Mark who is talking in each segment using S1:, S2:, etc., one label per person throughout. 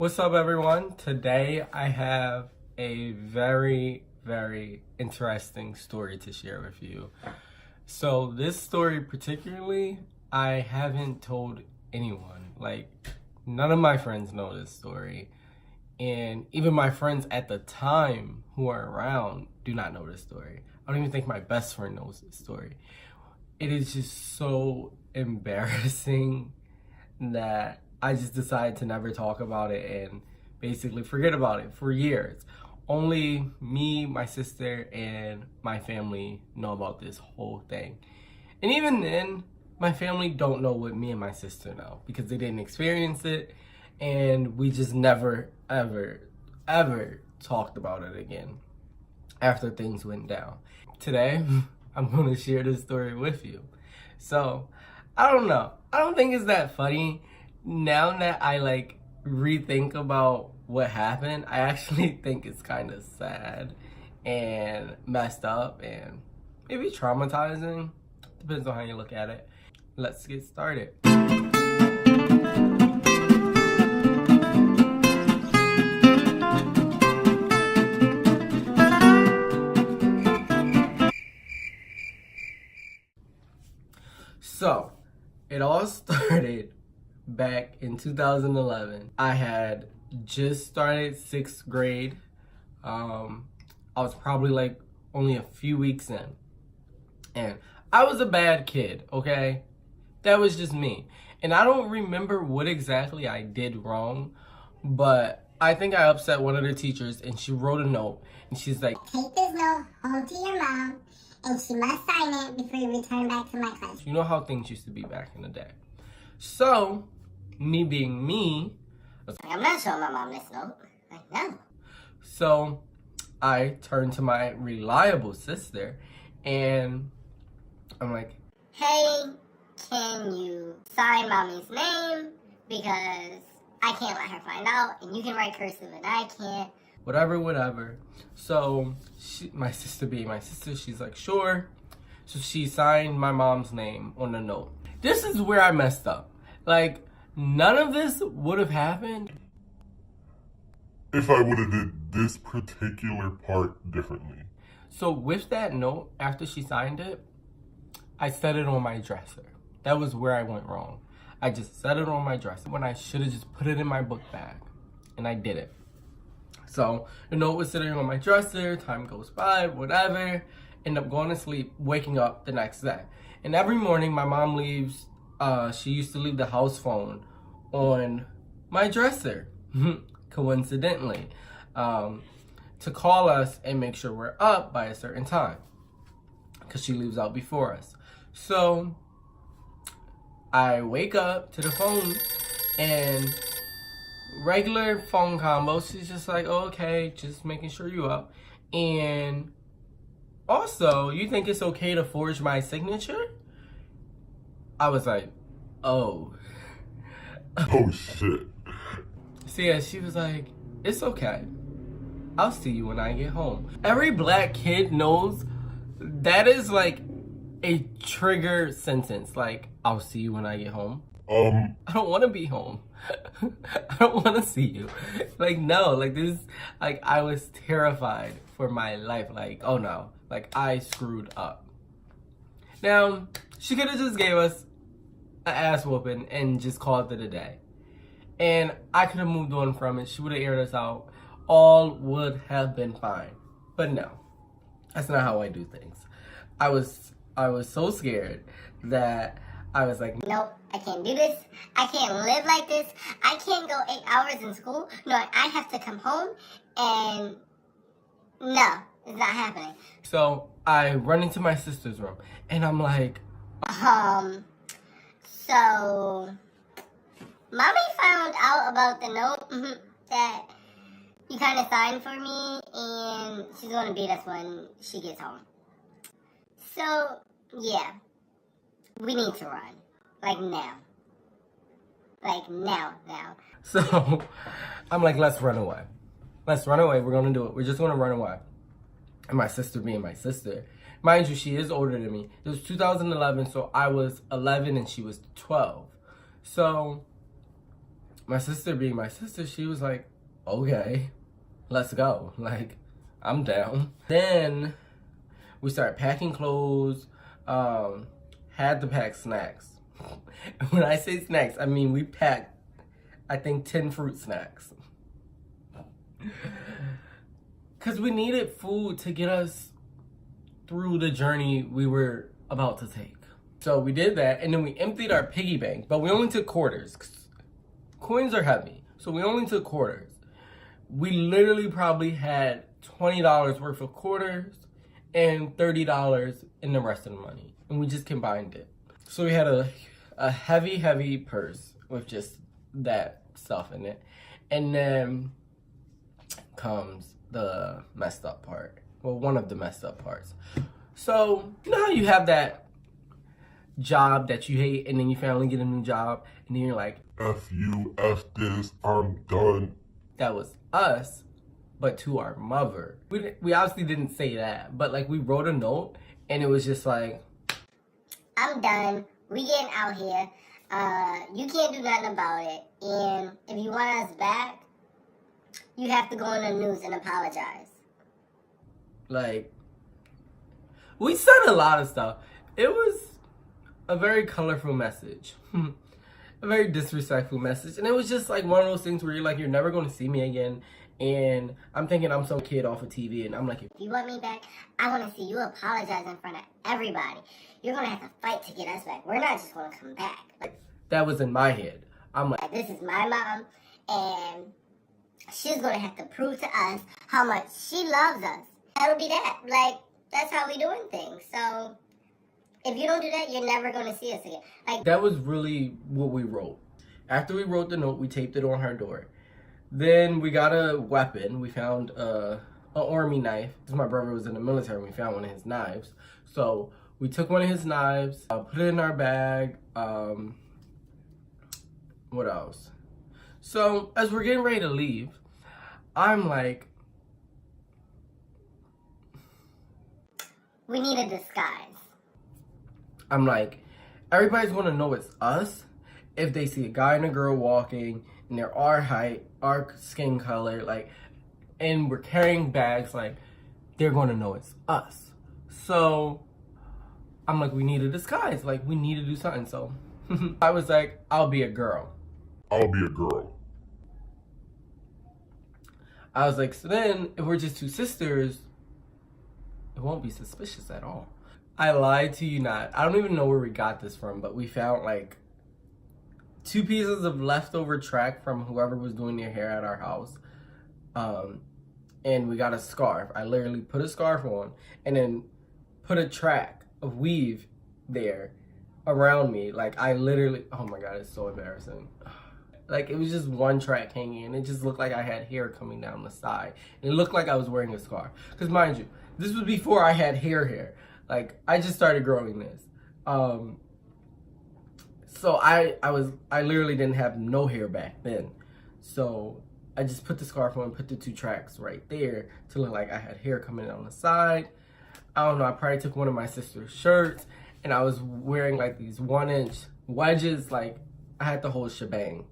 S1: What's up, everyone? Today I have a very interesting story to share with you. So this story particularly, I haven't told anyone. Like, none of my friends know this story. And even my friends at the time who are around do not know this story. I don't even think my best friend knows this story. It is just so embarrassing that I just decided to never talk about it and basically forget about it for years. Only me, my sister, and my family know about this whole thing. And even then, my family don't know what me and my sister know because they didn't experience it, and we just never, ever talked about it again after things went down. Today, I'm going to share this story with you. So, I don't know. I don't think it's that funny. Now that I rethink about what happened, I actually think it's kind of sad and messed up and maybe traumatizing. Depends on how you look at it. Let's get started. So, it all started back in 2011. I had just started 6th grade. I was probably only a few weeks in. And I was a bad kid, okay? That was just me. And I don't remember what exactly I did wrong, but I think I upset one of the teachers and she wrote a note and she's like,
S2: "Take this note home to your mom and she must sign it before you return back to my class."
S1: You know how things used to be back in the day. So, me being me,
S2: I'm not showing my mom this note. No.
S1: So, I turned to my reliable sister and I'm like,
S2: "Hey, can you sign mommy's name? Because I can't let her find out, and you can write cursive and I can't."
S1: Whatever. So, my sister being my sister, she's like, sure. So she signed my mom's name on the note. This is where I messed up. None of this would have happened
S3: if I would have did this particular part differently.
S1: So with that note, after she signed it, I set it on my dresser. That was where I went wrong. I just set it on my dresser when I should have just put it in my book bag. And I did it. So the note was sitting on my dresser, time goes by, whatever. End up going to sleep, waking up the next day. And every morning my mom leaves, she used to leave the house phone on my dresser, coincidentally, to call us and make sure we're up by a certain time, because she leaves out before us. So I wake up to the phone and regular phone combo, she's just like, oh, okay, just making sure you up. And also, you think it's okay to forge my signature? I was like, oh.
S3: Oh shit.
S1: So yeah, she was like, it's okay. I'll see you when I get home. Every black kid knows that is a trigger sentence. I'll see you when I get home. I don't want to be home. I don't want to see you. No, this, I was terrified for my life. Oh no, I screwed up. Now, she could have just gave us an ass whooping and just called it a day. And I could have moved on from it. She would have aired us out. All would have been fine. But no, that's not how I do things. I was so scared that I was like,
S2: "Nope, I can't do this. I can't live like this. I can't go 8 hours in school knowing I have to come home, and no, it's not happening."
S1: So I run into my sister's room and I'm like,
S2: so mommy found out about the note that you kind of signed for me, and she's going to beat us when she gets home. So, yeah, we need to run. Now. Now.
S1: So I'm like, let's run away. Let's run away. We're going to do it. We're just going to run away. And my sister being my sister, mind you, she is older than me. It was 2011, so I was 11 and she was 12. So my sister being my sister, she was like, okay, let's go. Like, I'm down. Then we started packing clothes, had to pack snacks. When I say snacks, I mean we packed, I think, 10 fruit snacks. Because we needed food to get us through the journey we were about to take. So we did that, and then we emptied our piggy bank, but we only took quarters. Coins are heavy, so we only took quarters. We literally probably had $20 worth of quarters and $30 in the rest of the money, and we just combined it. So we had a heavy purse with just that stuff in it, and then comes the messed up part. Well, one of the messed up parts. So you know how you have that job that you hate, and then you finally get a new job, and then you're like,
S3: F you, F this, I'm done.
S1: that was us, but to our mother. We obviously didn't say that, but like we wrote a note, and it was just like,
S2: I'm done. We getting out here. You can't do nothing about it. And if you want us back, you have to go on the news and apologize.
S1: like, we said a lot of stuff. It was a very colorful message. A very disrespectful message. And it was just like one of those things where you're like, you're never going to see me again. And I'm thinking I'm some kid off of TV, and I'm like,
S2: if you want me back, I want to see you apologize in front of everybody. You're going to have to fight to get us back. We're not just going to come back.
S1: like, that was in my head. I'm like,
S2: This is my mom, and she's going to have to prove to us how much she loves us. That'll be that. Like, that's how we doing things. So, if you don't do that, you're never going to see us again. Like,
S1: that was really what we wrote. After we wrote the note, we taped it on her door. Then we got a weapon. We found an army knife. Because my brother was in the military, we found one of his knives. So we took one of his knives, put it in our bag. What else? So as we're getting ready to leave, I'm like,
S2: we need a disguise.
S1: I'm like, everybody's gonna know it's us if they see a guy and a girl walking, and they're our height, our skin color, like, and we're carrying bags, like, they're gonna know it's us. So I'm like, we need a disguise, like, we need to do something. So I was like, I'll be a girl.
S3: I'll be a girl.
S1: I was like, so then if we're just two sisters, it won't be suspicious at all. I lied to you not. I don't even know where we got this from, but we found like 2 pieces of leftover track from whoever was doing their hair at our house. And we got a scarf. I literally put a scarf on and then put a track of weave there around me. Like, I literally, oh my God, it's so embarrassing. Like, it was just one track hanging, and it just looked like I had hair coming down the side. And it looked like I was wearing a scarf. Because mind you, this was before I had hair. Like, I just started growing this. So I literally didn't have no hair back then. So I just put the scarf on and put the 2 tracks right there to look like I had hair coming down the side. I don't know, I probably took one of my sister's shirts, and I was wearing like these 1-inch wedges. Like, I had the whole shebang.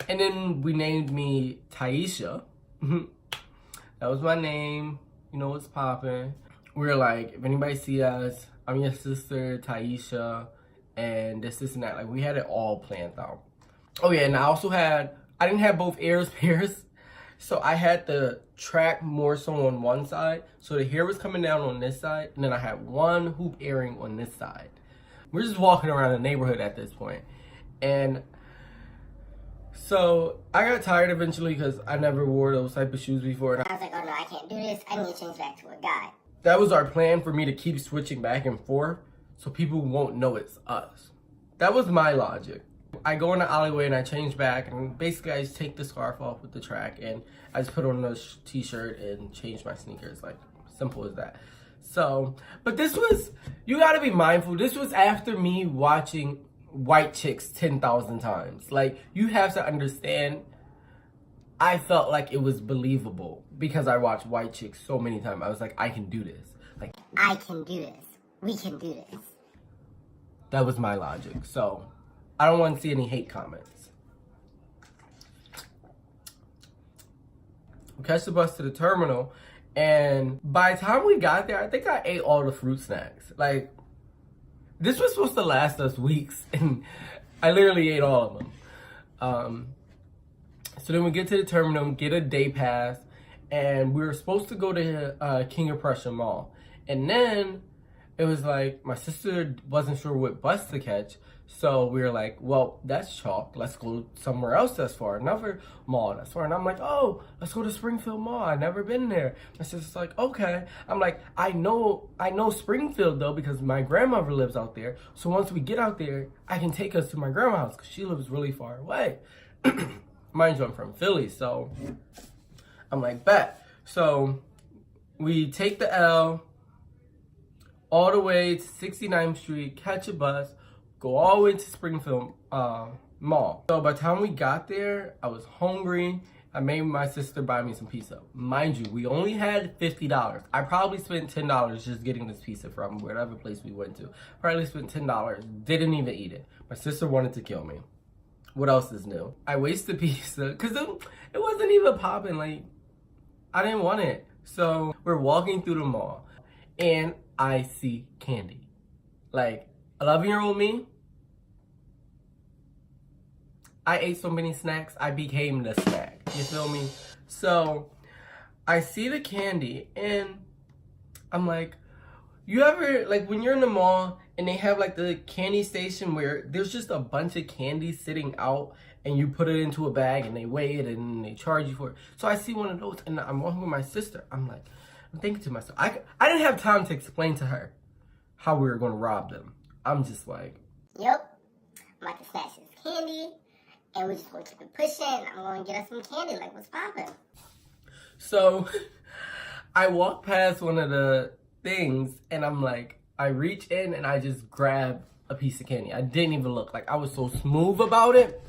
S1: And then we named me Taisha. That was my name. You know what's poppin'. We were like, if anybody see us, I'm your sister, Taisha, and this and that. Like, we had it all planned out. Oh yeah, and I didn't have both ears pierced. So I had the track more so on one side. So the hair was coming down on this side, and then I had one hoop earring on this side. We're just walking around the neighborhood at this point. And so I got tired eventually because I never wore those type of shoes before. And
S2: I was like, oh no, I can't do this. I need to change back to a guy.
S1: that was our plan, for me to keep switching back and forth so people won't know it's us. That was my logic. I go in the alleyway and I change back, and basically I just take the scarf off with the track and I just put on a t-shirt and change my sneakers. Like, simple as that. So, but this was, you gotta be mindful, this was after me watching White Chicks 10,000 times. Like, you have to understand, I felt like it was believable because I watched White Chicks so many times. I was like, I can do this. Like,
S2: I can do this. We can do this.
S1: that was my logic. So I don't want to see any hate comments. We catch the bus to the terminal, and by the time we got there, I think I ate all the fruit snacks. Like, this was supposed to last us weeks, and I literally ate all of them. So then we get to the terminal, get a day pass, and we were supposed to go to King of Prussia Mall. And then it was like, my sister wasn't sure what bus to catch, so we were like, well, that's chalk. Let's go somewhere else that's far, another mall that's far. And I'm like, oh, let's go to Springfield Mall. I've never been there. My sister's like, okay. I'm like, I know Springfield though, because my grandmother lives out there. So once we get out there, I can take us to my grandma's house, because she lives really far away. Mind you, I'm from Philly, so I'm like, bet. So we take the L all the way to 69th Street, catch a bus, go all the way to Springfield Mall. So by the time we got there, I was hungry. I made my sister buy me some pizza. Mind you, we only had $50. I probably spent $10 just getting this pizza from whatever place we went to. Probably spent $10, didn't even eat it. My sister wanted to kill me. What else is new? I wasted pizza because it wasn't even popping. Like, I didn't want it. So we're walking through the mall and I see candy. Like, 11-year-old me, I ate so many snacks, I became the snack. You feel me? So I see the candy and I'm like, you ever, like, when you're in the mall and they have like the candy station where there's just a bunch of candy sitting out and you put it into a bag and they weigh it and they charge you for it. So I see one of those and I'm walking with my sister. I'm thinking to myself, I didn't have time to explain to her how we were going to rob them. I'm just like,
S2: yep, I'm about to snatch this candy and we're just going to keep it pushing. I'm going to get us some candy, like, what's poppin'?
S1: So I walk past one of the things and I'm like, I reach in and I just grab a piece of candy. I didn't even look. Like, I was so smooth about it.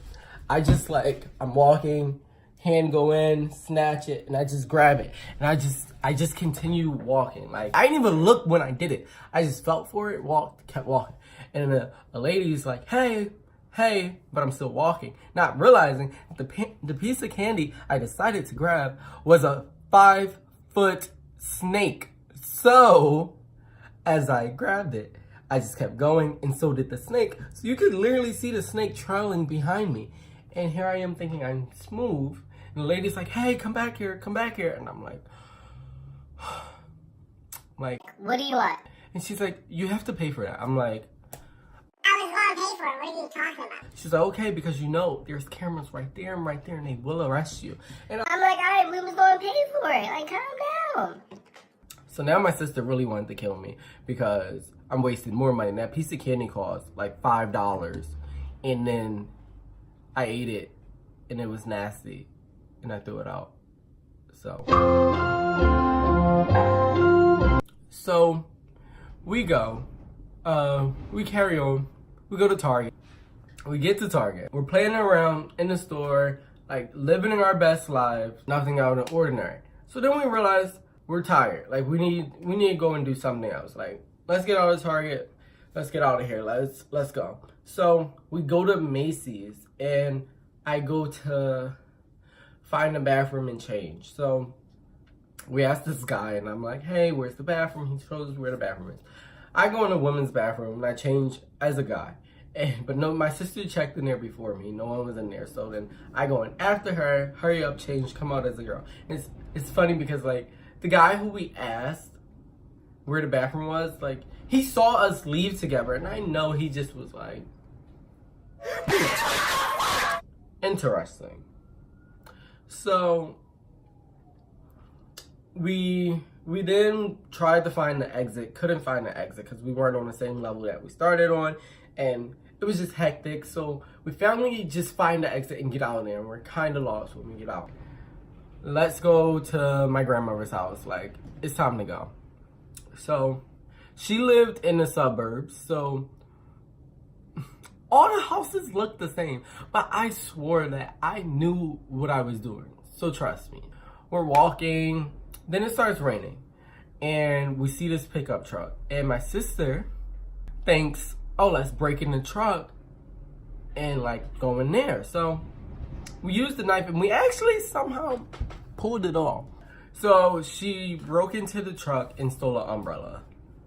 S1: I just, like, I'm walking, hand go in, snatch it, and I just grab it. And I just continue walking. Like, I didn't even look when I did it. I just felt for it, walked, kept walking. And a lady's like, hey, but I'm still walking. Not realizing the piece of candy I decided to grab was a 5-foot snake. So as I grabbed it, I just kept going, and so did the snake. So you could literally see the snake trailing behind me. And here I am thinking I'm smooth. And the lady's like, hey, come back here. And I'm like,
S2: what do you want?
S1: And she's like, you have to pay for that. I'm like,
S2: I was going to pay for it. What are you talking about?
S1: she's like, okay, because you know there's cameras right there, and they will arrest you. And
S2: I'm like, all right, we was going to pay for it. Like, calm down.
S1: So now my sister really wanted to kill me because I'm wasting more money. And that piece of candy cost like $5. And then I ate it and it was nasty and I threw it out. So we go, we carry on, we go to Target. We get to Target. We're playing around in the store, like living our best lives, nothing out of the ordinary. So then we realize we're tired. Like, we need to go and do something else. Like, let's get out of Target. Let's get out of here. Let's go. So we go to Macy's and I go to find a bathroom and change. So we asked this guy and I'm like, hey, where's the bathroom? He shows us where the bathroom is. I go in the women's bathroom and I change as a guy. But no, my sister checked in there before me. No one was in there. So then I go in after her, hurry up, change, come out as a girl. And it's funny because, like, the guy who we asked where the bathroom was, like, he saw us leave together, and I know he just was like, interesting. So we then tried to find the exit, couldn't find the exit because we weren't on the same level that we started on, and it was just hectic. So we finally just find the exit and get out of there, and we're kind of lost when we get out. Let's go to my grandmother's house. Like, it's time to go. So she lived in the suburbs, so all the houses looked the same, but I swore that I knew what I was doing. So trust me. We're walking, then it starts raining, and we see this pickup truck, and my sister thinks, oh, let's break in the truck and, like, go in there. So we use the knife, and we actually somehow pulled it off. So she broke into the truck and stole an umbrella.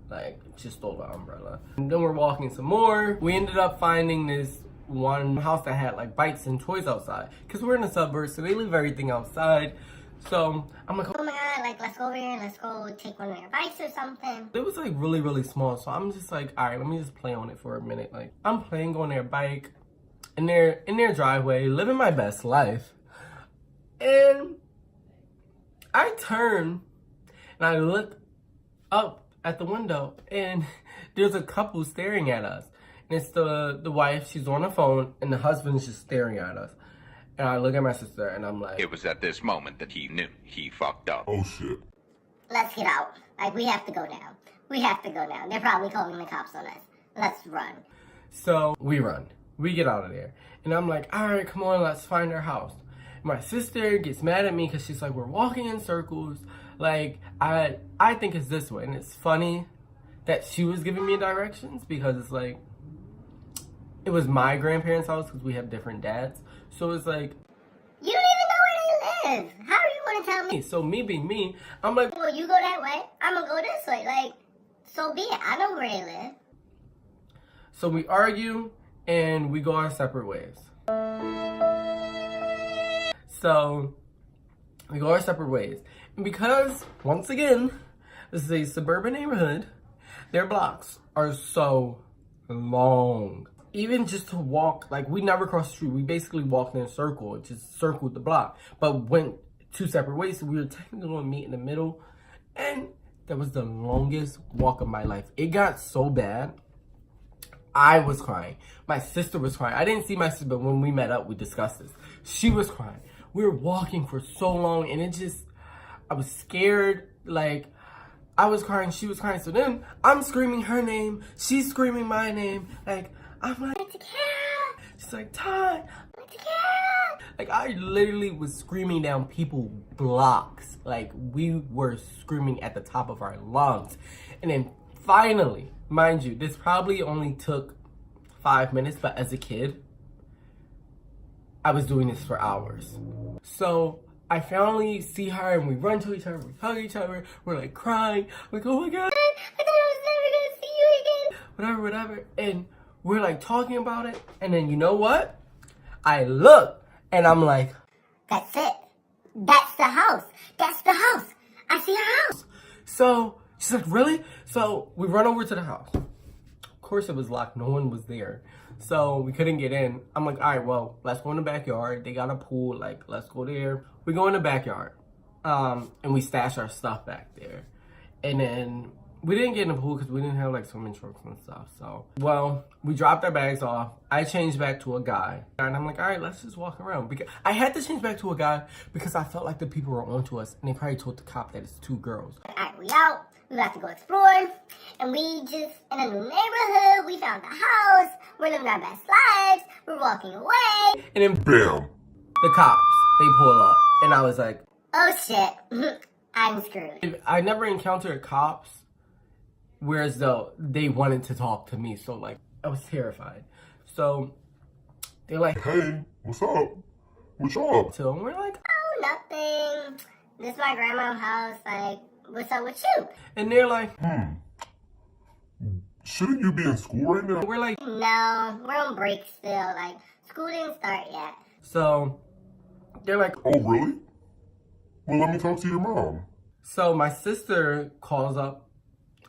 S1: Like, just stole the umbrella. And then we're walking some more. We ended up finding this one house that had like bikes and toys outside. Because we're in the suburbs, so they leave everything outside. So I'm like,
S2: oh my god, like, let's go over here, let's go take one of their bikes or something.
S1: It was like really, really small. So I'm just like, all right, let me just play on it for a minute. Like, I'm playing on their bike in their driveway, living my best life. And I turn and I look up at the window and there's a couple staring at us. And it's the wife, she's on the phone, and the husband's just staring at us. And I look at my sister and I'm like,
S4: it was at this moment that he knew he fucked up.
S3: Oh shit.
S2: Let's get out. Like, we have to go now. We have to go now. They're probably calling the cops on us. Let's run.
S1: so we run. We get out of there. And I'm like, all right, come on, let's find our house. My sister gets mad at me because she's like, we're walking in circles. Like, I think it's this way. And it's funny that she was giving me directions because it's like, it was my grandparents' house because we have different dads. So it's like,
S2: You don't even know where they live. How do you want to tell me?
S1: so me being me, I'm like,
S2: Well, you go that way, I'm going to go this way. Like, so be it. I know where they live.
S1: so we argue and we go our separate ways. So we go our separate ways. And because, once again, this is a suburban neighborhood, their blocks are so long. Even just to walk, like, we never crossed the street. We basically walked in a circle. It just circled the block. But went two separate ways. So we were technically going to meet in the middle. And that was the longest walk of my life. It got so bad. I was crying. My sister was crying. I didn't see my sister, but when we met up, we discussed this. She was crying. We were walking for so long, and it just, I was scared. Like, I was crying, she was crying. So then I'm screaming her name. She's screaming my name. Like, I'm like, she's like, Todd. Like, I literally was screaming down people blocks. Like, we were screaming at the top of our lungs. And then finally, mind you, this probably only took 5 minutes, but as a kid, I was doing this for hours. So I finally see her and we run to each other, we hug each other, we're like crying, like, oh my god,
S2: I thought I was never going to see you again.
S1: whatever. And we're like talking about it. And then you know what? I look and I'm like,
S2: That's it. That's the house. That's the house. I see her house.
S1: so she's like, really? So we run over to the house. Of course it was locked. No one was there. So we couldn't get in. I'm like, all right, well, let's go in the backyard. They got a pool. Like, let's go there. We go in the backyard. And we stash our stuff back there. And then we didn't get in the pool because we didn't have like swimming trunks and stuff. So, well, we dropped our bags off. I changed back to a guy. And I'm like, all right, let's just walk around. Because I had to change back to a guy because I felt like the people were onto us. And they probably told the cop that it's 2 girls.
S2: Alright, we out. We about to go explore. And we just, in a new neighborhood, we found the house. We're living our best lives. We're walking away.
S1: And then
S3: Bam.
S1: the cops, they pull up. And I was like,
S2: Oh shit. I'm screwed.
S1: I never encountered cops, whereas though they wanted to talk to me. So like, I was terrified. So they're like,
S3: Hey, what's up? What y'all up?
S1: so and we're like,
S2: Oh, nothing. This is my grandma's house. Like, what's up with you?
S1: and they're like,
S3: Shouldn't you be in school right now?
S1: we're like,
S2: No, we're on break still. Like, school didn't start yet.
S1: so they're like,
S3: Oh, really? Well, let me talk to your mom.
S1: so my sister calls up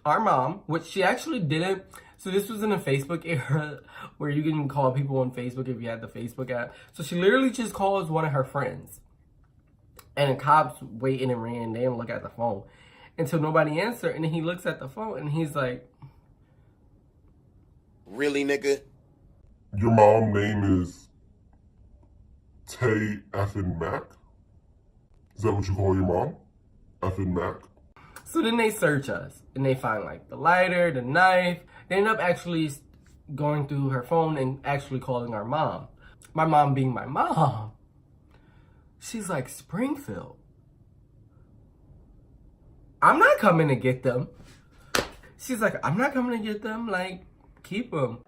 S1: our mom, which she actually didn't. So this was in a Facebook era where you can call people on Facebook if you had the Facebook app. So she literally just calls one of her friends. And the cops waiting and ran. They didn't look at the phone until nobody answered. And then he looks at the phone and he's like,
S5: Really, nigga?
S3: Your mom name is Tay effing Mac? Is that what you call your mom? Effing Mac?
S1: so then they search us and they find like the lighter, the knife. They end up actually going through her phone and actually calling our mom. My mom being my mom. She's like, Springfield. I'm not coming to get them. She's like, I'm not coming to get them. Like, keep them.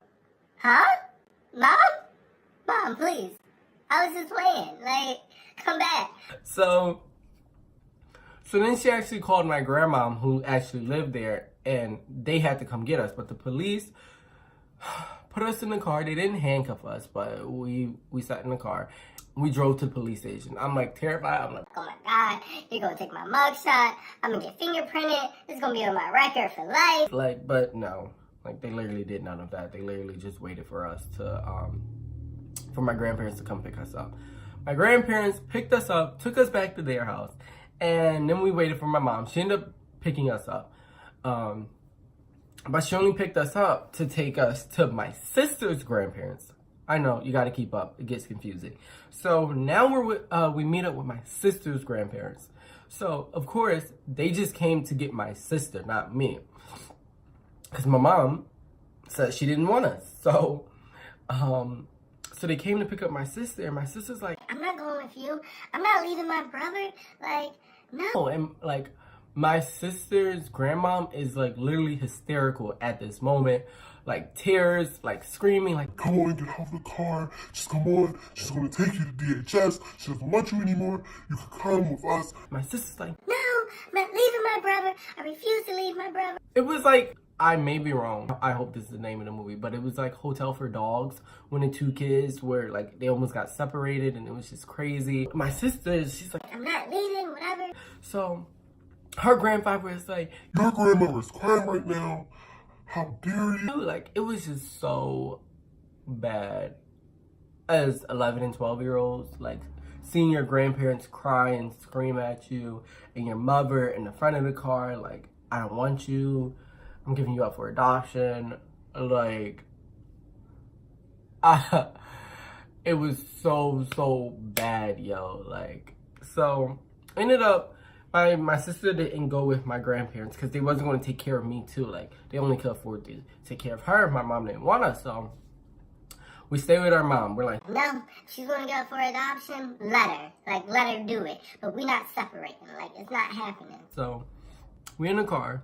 S2: Huh? Mom? Mom, please. I was just playing. Like, come back.
S1: So So then she actually called my grandmom, who actually lived there, and they had to come get us. But the police put us in the car. They didn't handcuff us, but we sat in the car. We drove to the police station. I'm like terrified. I'm like,
S2: oh my God, you're gonna take my mugshot. I'm gonna get fingerprinted. It's gonna be on my record for life.
S1: Like, but no, like they literally did none of that. They literally just waited for us to, for my grandparents to come pick us up. My grandparents picked us up, took us back to their house, and then we waited for my mom. She ended up picking us up. But she only picked us up to take us to my sister's grandparents. I know, you gotta keep up. It gets confusing. So now we meet up with my sister's grandparents. So, of course, they just came to get my sister, not me. Because my mom said she didn't want us. So, so they came to pick up my sister, and my sister's like,
S2: I'm not going with you. I'm not leaving my brother. Like, no.
S1: and like, my sister's grandmom is like literally hysterical at this moment. Like tears, like screaming, like,
S3: come on, get off the car. Just come on. She's gonna take you to DHS. She doesn't want you anymore. You can come with us.
S1: My sister's like,
S2: No, I'm not leaving my brother. I refuse to leave my brother.
S1: it was like, I may be wrong. I hope this is the name of the movie, but it was like Hotel for Dogs when the two kids were like, they almost got separated and it was just crazy. My sister, she's like,
S2: I'm not leaving, whatever.
S1: so her grandfather is like,
S3: Your grandmother's crying right now. How dare you?
S1: like, it was just so bad. As 11 and 12-year-olds, like, seeing your grandparents cry and scream at you, and your mother in the front of the car, like, I don't want you, I'm giving you up for adoption, like, it was so bad, yo, like, so, ended up, my sister didn't go with my grandparents, because they wasn't going to take care of me, too, like, they only could afford to take care of her. My mom didn't want us, so we stay with our mom. We're like,
S2: No, she's gonna go for adoption. Let her do it. But we're not separating. Like, it's not happening.
S1: so we're in the car,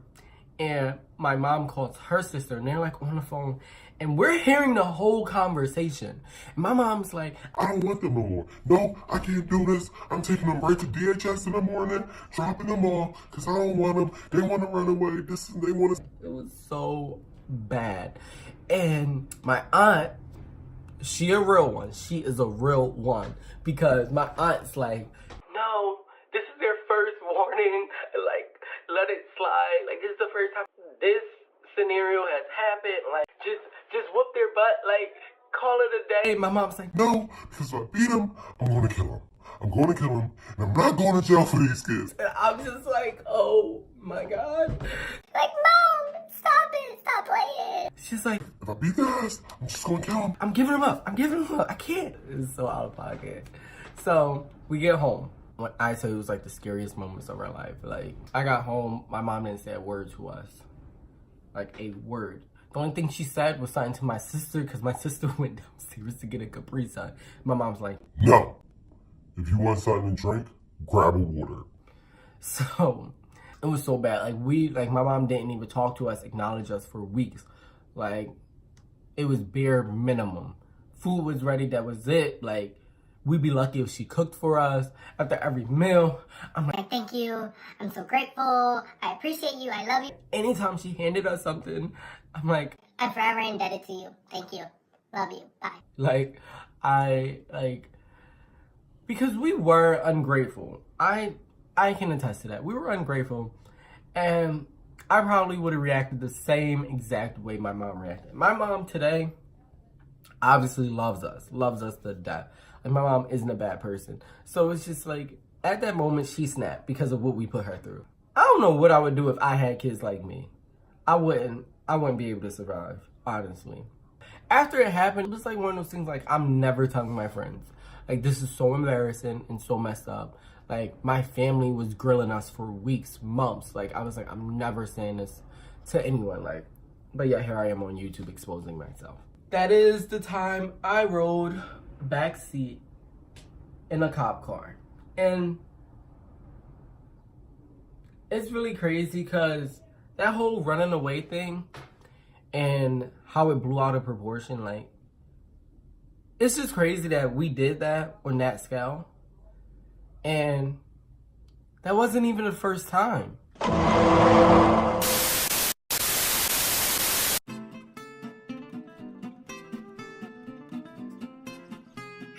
S1: and my mom calls her sister, and they're like on the phone, and we're hearing the whole conversation. And my mom's like,
S3: I don't want them no more. No, I can't do this. I'm taking them right to DHS in the morning, dropping them off, because I don't want them. They want to run away. They want to.
S1: it was so bad. And my aunt, she a real one. She is a real one. Because my aunt's like, no, this is their first warning. Like, let it slide. Like, this is the first time this scenario has happened. Like, just whoop their butt. Like, call it a day. My mom's like,
S3: No, because if I beat him, I'm going to kill him. I'm going to kill him, and I'm not going to jail for these kids.
S1: and I'm just like, oh my God.
S2: Like, Mom, stop it. Stop playing.
S1: She's like,
S3: If I beat their ass, I'm just going to kill him.
S1: I'm giving him up. I can't. It's so out of pocket. So we get home. When I tell you, it was like the scariest moments of our life. Like, I got home, my mom didn't say a word to us. Like, a word. The only thing she said was something to my sister, because my sister went downstairs to get a Capri Sun. My mom's like,
S3: No. If you want something to drink, grab a water.
S1: so it was so bad. Like, my mom didn't even talk to us, acknowledge us for weeks. Like, it was bare minimum. Food was ready, that was it. Like, we'd be lucky if she cooked for us after every meal. I'm like,
S2: Thank you. I'm so grateful. I appreciate you. I love you.
S1: anytime she handed us something, I'm like,
S2: I'm forever indebted to you. Thank you. Love you. Bye.
S1: Because we were ungrateful. I can attest to that. We were ungrateful, and I probably would have reacted the same exact way my mom reacted. My mom today obviously loves us to death. Like, my mom isn't a bad person. So it's just like, at that moment, she snapped because of what we put her through. I don't know what I would do if I had kids like me. I wouldn't be able to survive, honestly. After it happened, it was like one of those things, like, I'm never telling my friends. Like, this is so embarrassing and so messed up. Like, my family was grilling us for weeks, months. Like, I was like, I'm never saying this to anyone. Like, but yeah, here I am on YouTube exposing myself. That is the time I rode backseat in a cop car. And it's really crazy because that whole running away thing and how it blew out of proportion, like, it's just crazy that we did that on that scale. And That wasn't even the first time.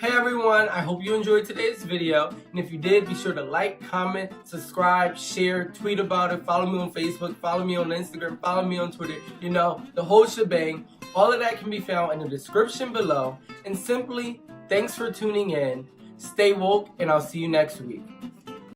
S1: Hey everyone, I hope you enjoyed today's video, and if you did, be sure to like, comment, subscribe, share, tweet about it, follow me on Facebook, follow me on Instagram, follow me on Twitter, you know, the whole shebang. All of that can be found in the description below. And simply, thanks for tuning in, stay woke, and I'll see you next week.